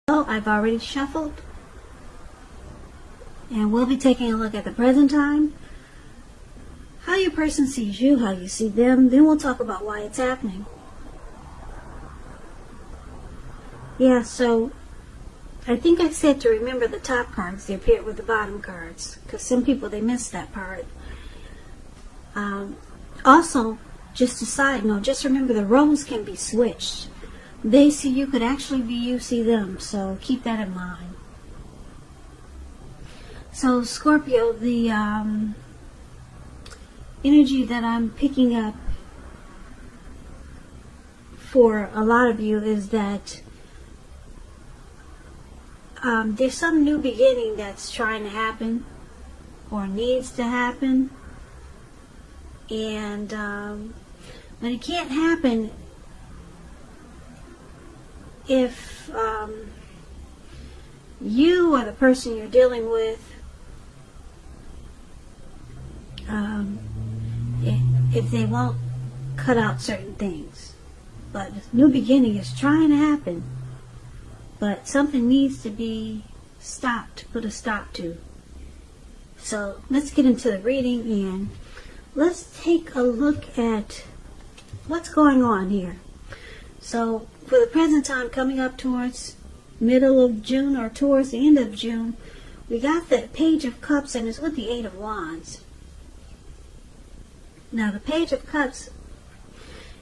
I've already shuffled, and we'll be taking a look at the present time, how your person sees you, how you see them. Then we'll talk about why it's happening. Yeah, so I think I said to remember the top cards. They appear with the bottom cards, because some people, they miss that part. Also, just a side note, just remember the roles can be switched. They see you could actually be you see them, so keep that in mind. So Scorpio, the energy that I'm picking up for a lot of you is that there's some new beginning that's trying to happen or needs to happen, and but it can't happen if you or the person you're dealing with, if they won't cut out certain things. But this new beginning is trying to happen, but something needs to be stopped, put a stop to. So let's get into the reading and let's take a look at what's going on here. So for the present time, coming up towards middle of June or towards the end of June, we got the Page of Cups, and it's with the Eight of Wands. Now the Page of Cups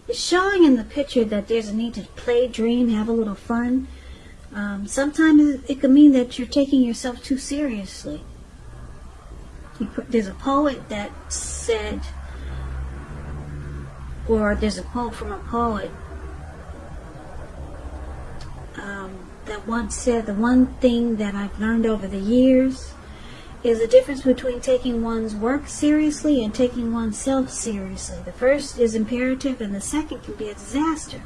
is showing in the picture that there's a need to play, dream, have a little fun. Sometimes it could mean that you're taking yourself too seriously. There's a poet that said, or there's a quote from a poet that once said, the one thing that I've learned over the years is the difference between taking one's work seriously and taking oneself seriously. The first is imperative and the second can be a disaster.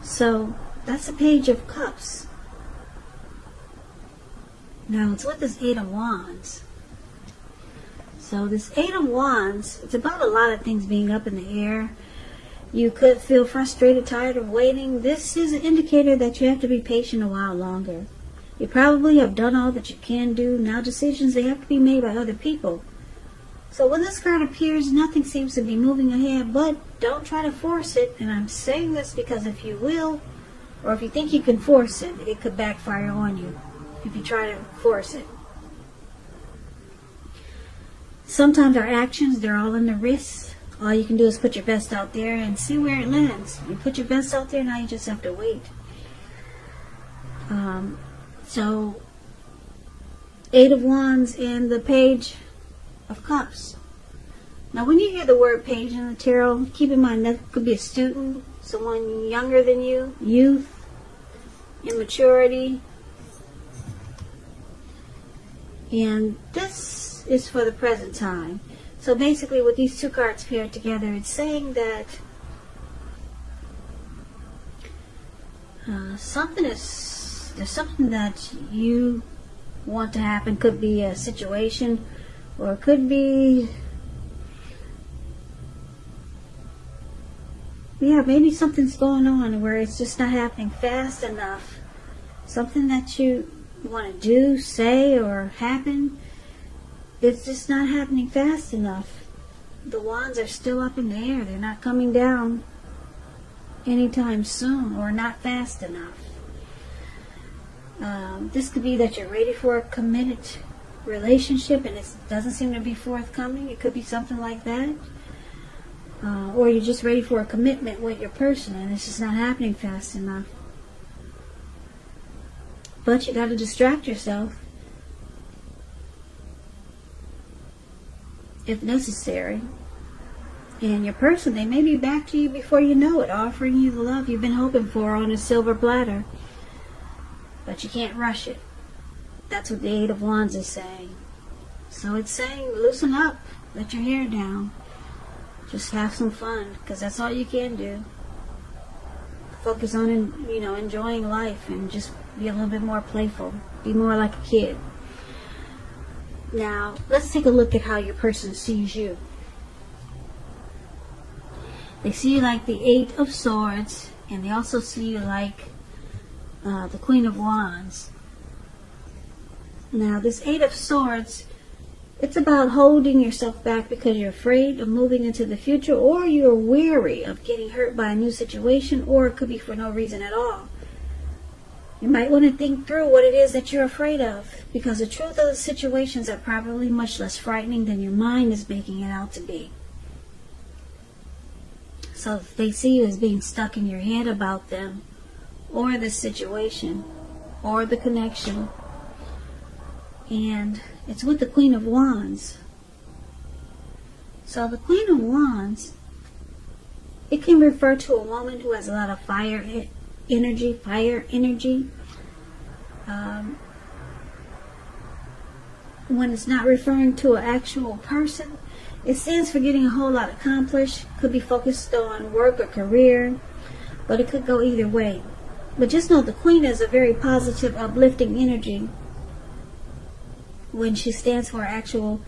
So that's the Page of Cups. Now it's with this Eight of Wands. So this Eight of Wands, it's about a lot of things being up in the air. You could feel frustrated, tired of waiting. This is an indicator that you have to be patient a while longer. You probably have done all that you can do. Now decisions, they have to be made by other people. So when this card appears, nothing seems to be moving ahead, but don't try to force it. And I'm saying this because if you will, or if you think you can force it, it could backfire on you if you try to force it. Sometimes our actions, they're all in the wrists. All you can do is put your best out there and see where it lands. You put your best out there, now you just have to wait. So, Eight of Wands and the Page of Cups. Now when you hear the word page in the tarot, keep in mind that could be a student, someone younger than you, youth, immaturity. And this is for the present time. So basically with these two cards paired together, it's saying that there's something that you want to happen. Could be a situation, or it could be, yeah, maybe something's going on where it's just not happening fast enough. Something that you want to do, say, or happen, it's just not happening fast enough. The wands are still up in the air. They're not coming down anytime soon, or not fast enough. This could be that you're ready for a committed relationship and it doesn't seem to be forthcoming. It could be something like that. Or you're just ready for a commitment with your person and it's just not happening fast enough. But you got to distract yourself if necessary. And your person, they may be back to you before you know it, offering you the love you've been hoping for on a silver platter. But you can't rush it. That's what the Eight of Wands is saying. So it's saying, loosen up, let your hair down. Just have some fun, because that's all you can do. Focus on, enjoying life and just be a little bit more playful. Be more like a kid. Now, let's take a look at how your person sees you. They see you like the Eight of Swords, and they also see you like the Queen of Wands. Now, this Eight of Swords, it's about holding yourself back because you're afraid of moving into the future, or you're weary of getting hurt by a new situation, or it could be for no reason at all. You might want to think through what it is that you're afraid of, because the truth of the situations are probably much less frightening than your mind is making it out to be. So if they see you as being stuck in your head about them, or the situation, or the connection, and it's with the Queen of Wands. So the Queen of Wands, it can refer to a woman who has a lot of fire energy. When it's not referring to an actual person, it stands for getting a whole lot accomplished. Could be focused on work or career, but it could go either way. But just know the Queen is a very positive, uplifting energy. When she stands for an actual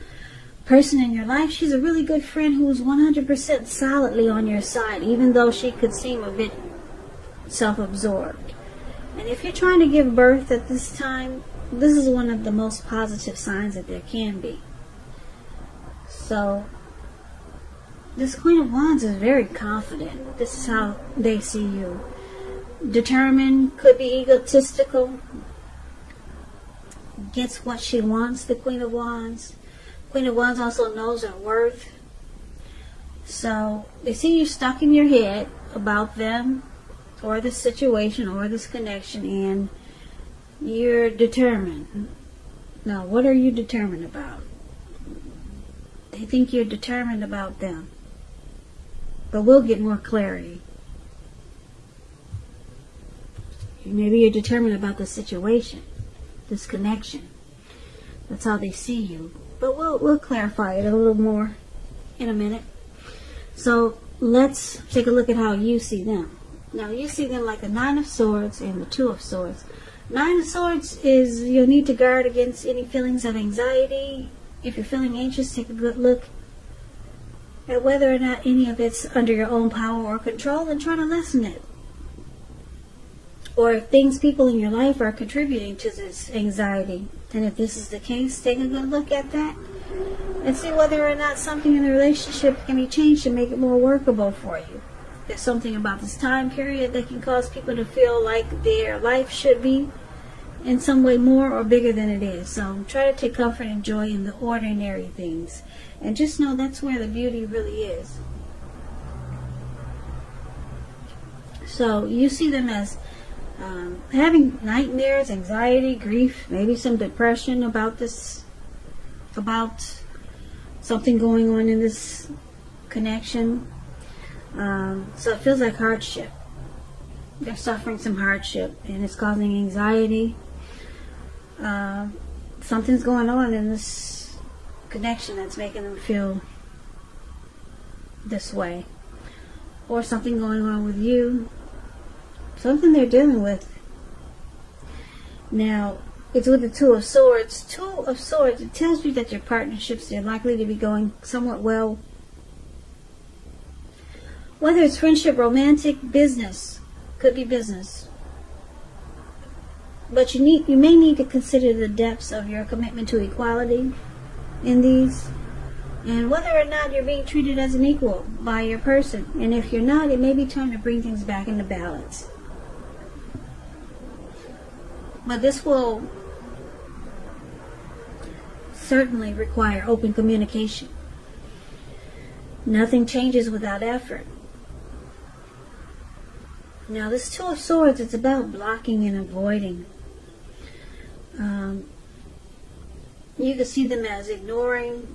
person in your life, she's a really good friend who's 100% solidly on your side, even though she could seem a bit self-absorbed. And if you're trying to give birth at this time, this is one of the most positive signs that there can be. So, this Queen of Wands is very confident. This is how they see you. Determined, could be egotistical. Gets what she wants, the Queen of Wands. Queen of Wands also knows her worth. So they see you stuck in your head about them, or this situation, or this connection, and you're determined. Now, what are you determined about? They think you're determined about them. But we'll get more clarity. Maybe you're determined about the situation, this connection. That's how they see you. But we'll clarify it a little more in a minute. So let's take a look at how you see them. Now you see them like the Nine of Swords and the Two of Swords. Nine of Swords is you'll need to guard against any feelings of anxiety. If you're feeling anxious, take a good look at whether or not any of it's under your own power or control and try to lessen it. Or if people in your life are contributing to this anxiety. And if this is the case, take a good look at that and see whether or not something in the relationship can be changed to make it more workable for you. There's something about this time period that can cause people to feel like their life should be in some way more or bigger than it is. So try to take comfort and joy in the ordinary things. And just know that's where the beauty really is. So you see them as having nightmares, anxiety, grief, maybe some depression about something going on in this connection. So it feels like hardship. They're suffering some hardship and it's causing anxiety. Something's going on in this connection that's making them feel this way. Or something going on with you. Something they're dealing with. Now, it's with the Two of Swords. Two of Swords, it tells you that your partnerships are likely to be going somewhat well. Whether it's friendship, romantic, business, could be business. But you may need to consider the depths of your commitment to equality in these. And whether or not you're being treated as an equal by your person. And if you're not, it may be time to bring things back into balance. But this will certainly require open communication. Nothing changes without effort. Now this Two of Swords, it's about blocking and avoiding. You can see them as ignoring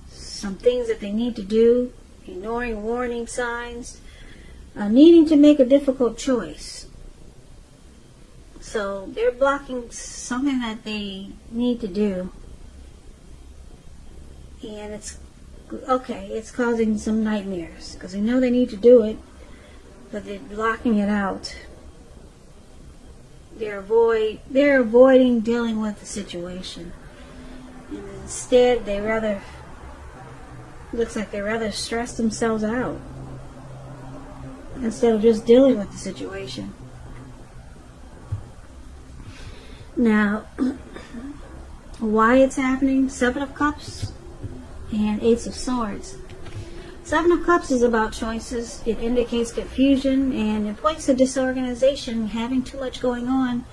some things that they need to do, ignoring warning signs, needing to make a difficult choice. So they're blocking something that they need to do. And it's causing some nightmares because they know they need to do it, but they're blocking it out. They're avoiding dealing with the situation. And instead looks like they rather stress themselves out instead of just dealing with the situation. Now, why it's happening? Seven of Cups and Ace of Swords. Seven of Cups is about choices. It indicates confusion and it points to disorganization, having too much going on.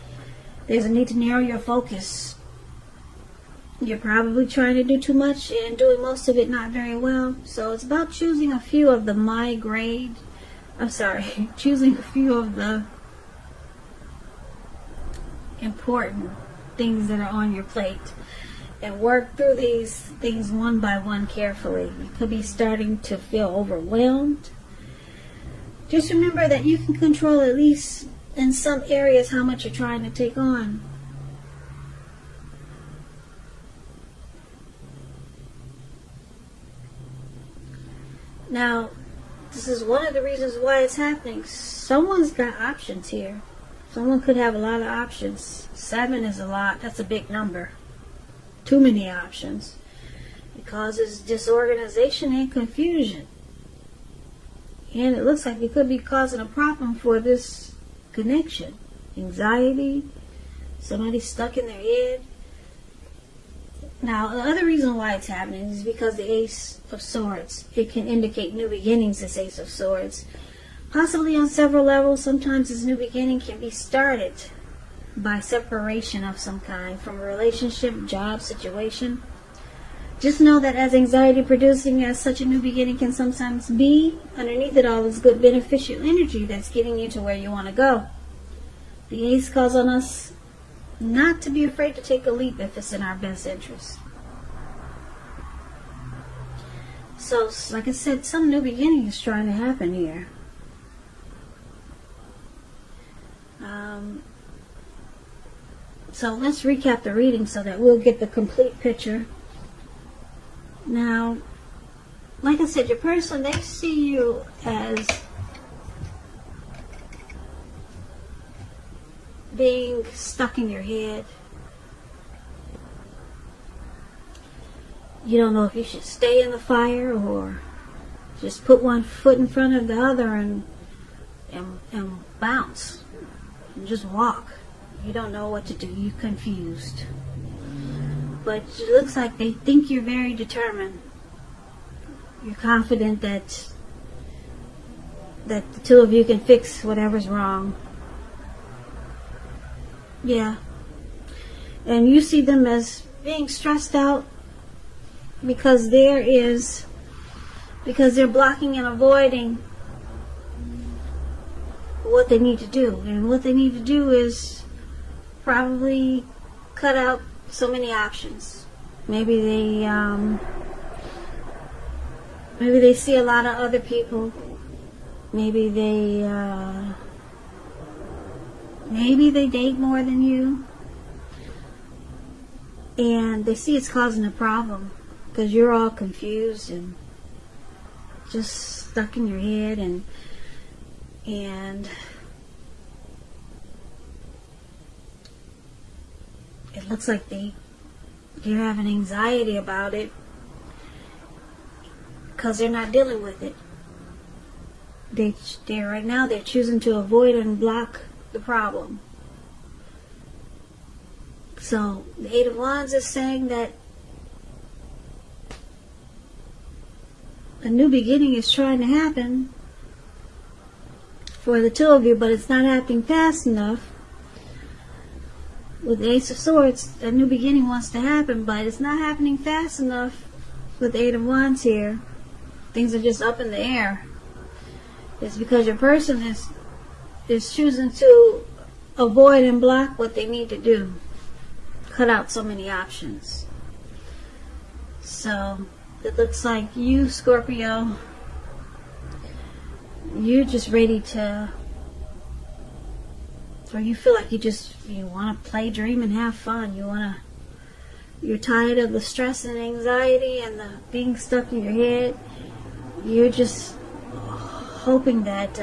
There's a need to narrow your focus. You're probably trying to do too much and doing most of it not very well. So it's about choosing a few of the choosing a few of the important things that are on your plate and work through these things one by one carefully. You could be starting to feel overwhelmed. Just remember that you can control, at least in some areas, how much you're trying to take on. Now, this is one of the reasons why it's happening. Someone's got options here. Someone could have a lot of options. 7 is a lot. That's a big number. Too many options. It causes disorganization and confusion. And it looks like it could be causing a problem for this connection. Anxiety. Somebody stuck in their head. Now, the other reason why it's happening is because the Ace of Swords. It can indicate new beginnings, this Ace of Swords. Possibly on several levels. Sometimes this new beginning can be started by separation of some kind from a relationship, job, situation. Just know that as anxiety producing as such a new beginning can sometimes be, underneath it all is good beneficial energy that's getting you to where you want to go. The Ace calls on us not to be afraid to take a leap if it's in our best interest. So, like I said, some new beginning is trying to happen here. So let's recap the reading so that we'll get the complete picture. Now, like I said, your person, they see you as being stuck in your head. You don't know if you should stay in the fire or just put one foot in front of the other and bounce and just walk. You don't know what to do. You're confused. But it looks like they think you're very determined. You're confident that the two of you can fix whatever's wrong. Yeah. And you see them as being stressed out because they're blocking and avoiding what they need to do. And what they need to do is probably cut out so many options. Maybe they see a lot of other people. Maybe they date more than you, and they see it's causing a problem because you're all confused and just stuck in your head, and it looks like you're having anxiety about it because they're not dealing with it. Right now they're choosing to avoid and block the problem. So the Eight of Wands is saying that a new beginning is trying to happen for the two of you, but it's not happening fast enough. With the Ace of Swords, a new beginning wants to happen, but it's not happening fast enough with the Eight of Wands here. Things are just up in the air. It's because your person is choosing to avoid and block what they need to do. Cut out so many options. So it looks like you, Scorpio, you're just ready to, or you feel like you want to play, dream, and have fun. You're tired of the stress and anxiety and the being stuck in your head. You're just hoping that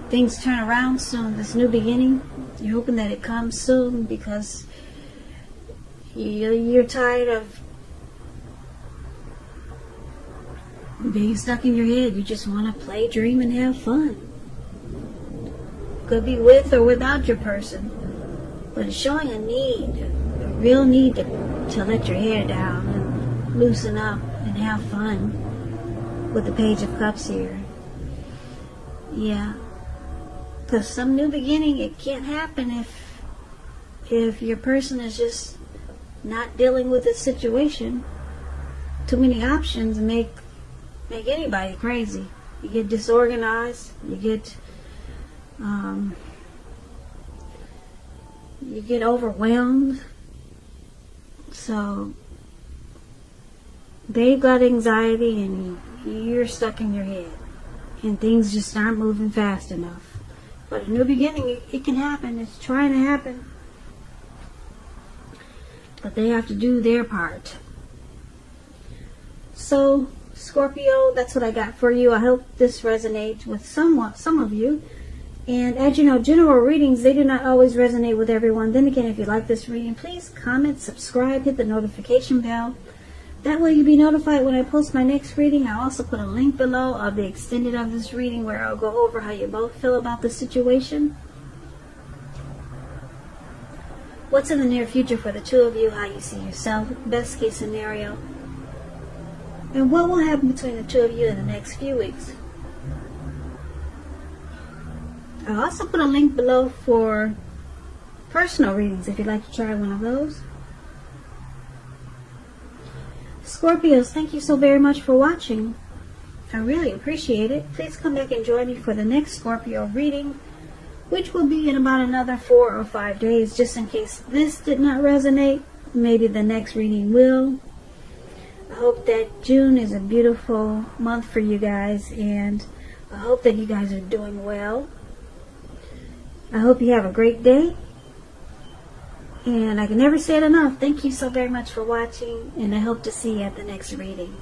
things turn around soon, this new beginning. You're hoping that it comes soon because you're tired of being stuck in your head. You just want to play, dream, and have fun. Could be with or without your person. But it's showing a need, a real need to let your hair down and loosen up and have fun with the Page of Cups here. Yeah. Because some new beginning, it can't happen if your person is just not dealing with the situation. Too many options make anybody crazy. You get disorganized. You get overwhelmed. So they've got anxiety and you're stuck in your head. And things just aren't moving fast enough. But a new beginning, it can happen. It's trying to happen. But they have to do their part. So, Scorpio, that's what I got for you. I hope this resonates with some of you. And as you know, general readings, they do not always resonate with everyone. Then again, if you like this reading, please comment, subscribe, hit the notification bell. That way you'll be notified when I post my next reading. I'll also put a link below of the extended of this reading where I'll go over how you both feel about the situation. What's in the near future for the two of you, how you see yourself, best case scenario, and what will happen between the two of you in the next few weeks. I'll also put a link below for personal readings if you'd like to try one of those. Scorpios, thank you so very much for watching. I really appreciate it. Please come back and join me for the next Scorpio reading, which will be in about another 4 or 5 days. Just in case this did not resonate, maybe the next reading will. I hope that June is a beautiful month for you guys, and I hope that you guys are doing well. I hope you have a great day. And I can never say it enough. Thank you so very much for watching, and I hope to see you at the next reading.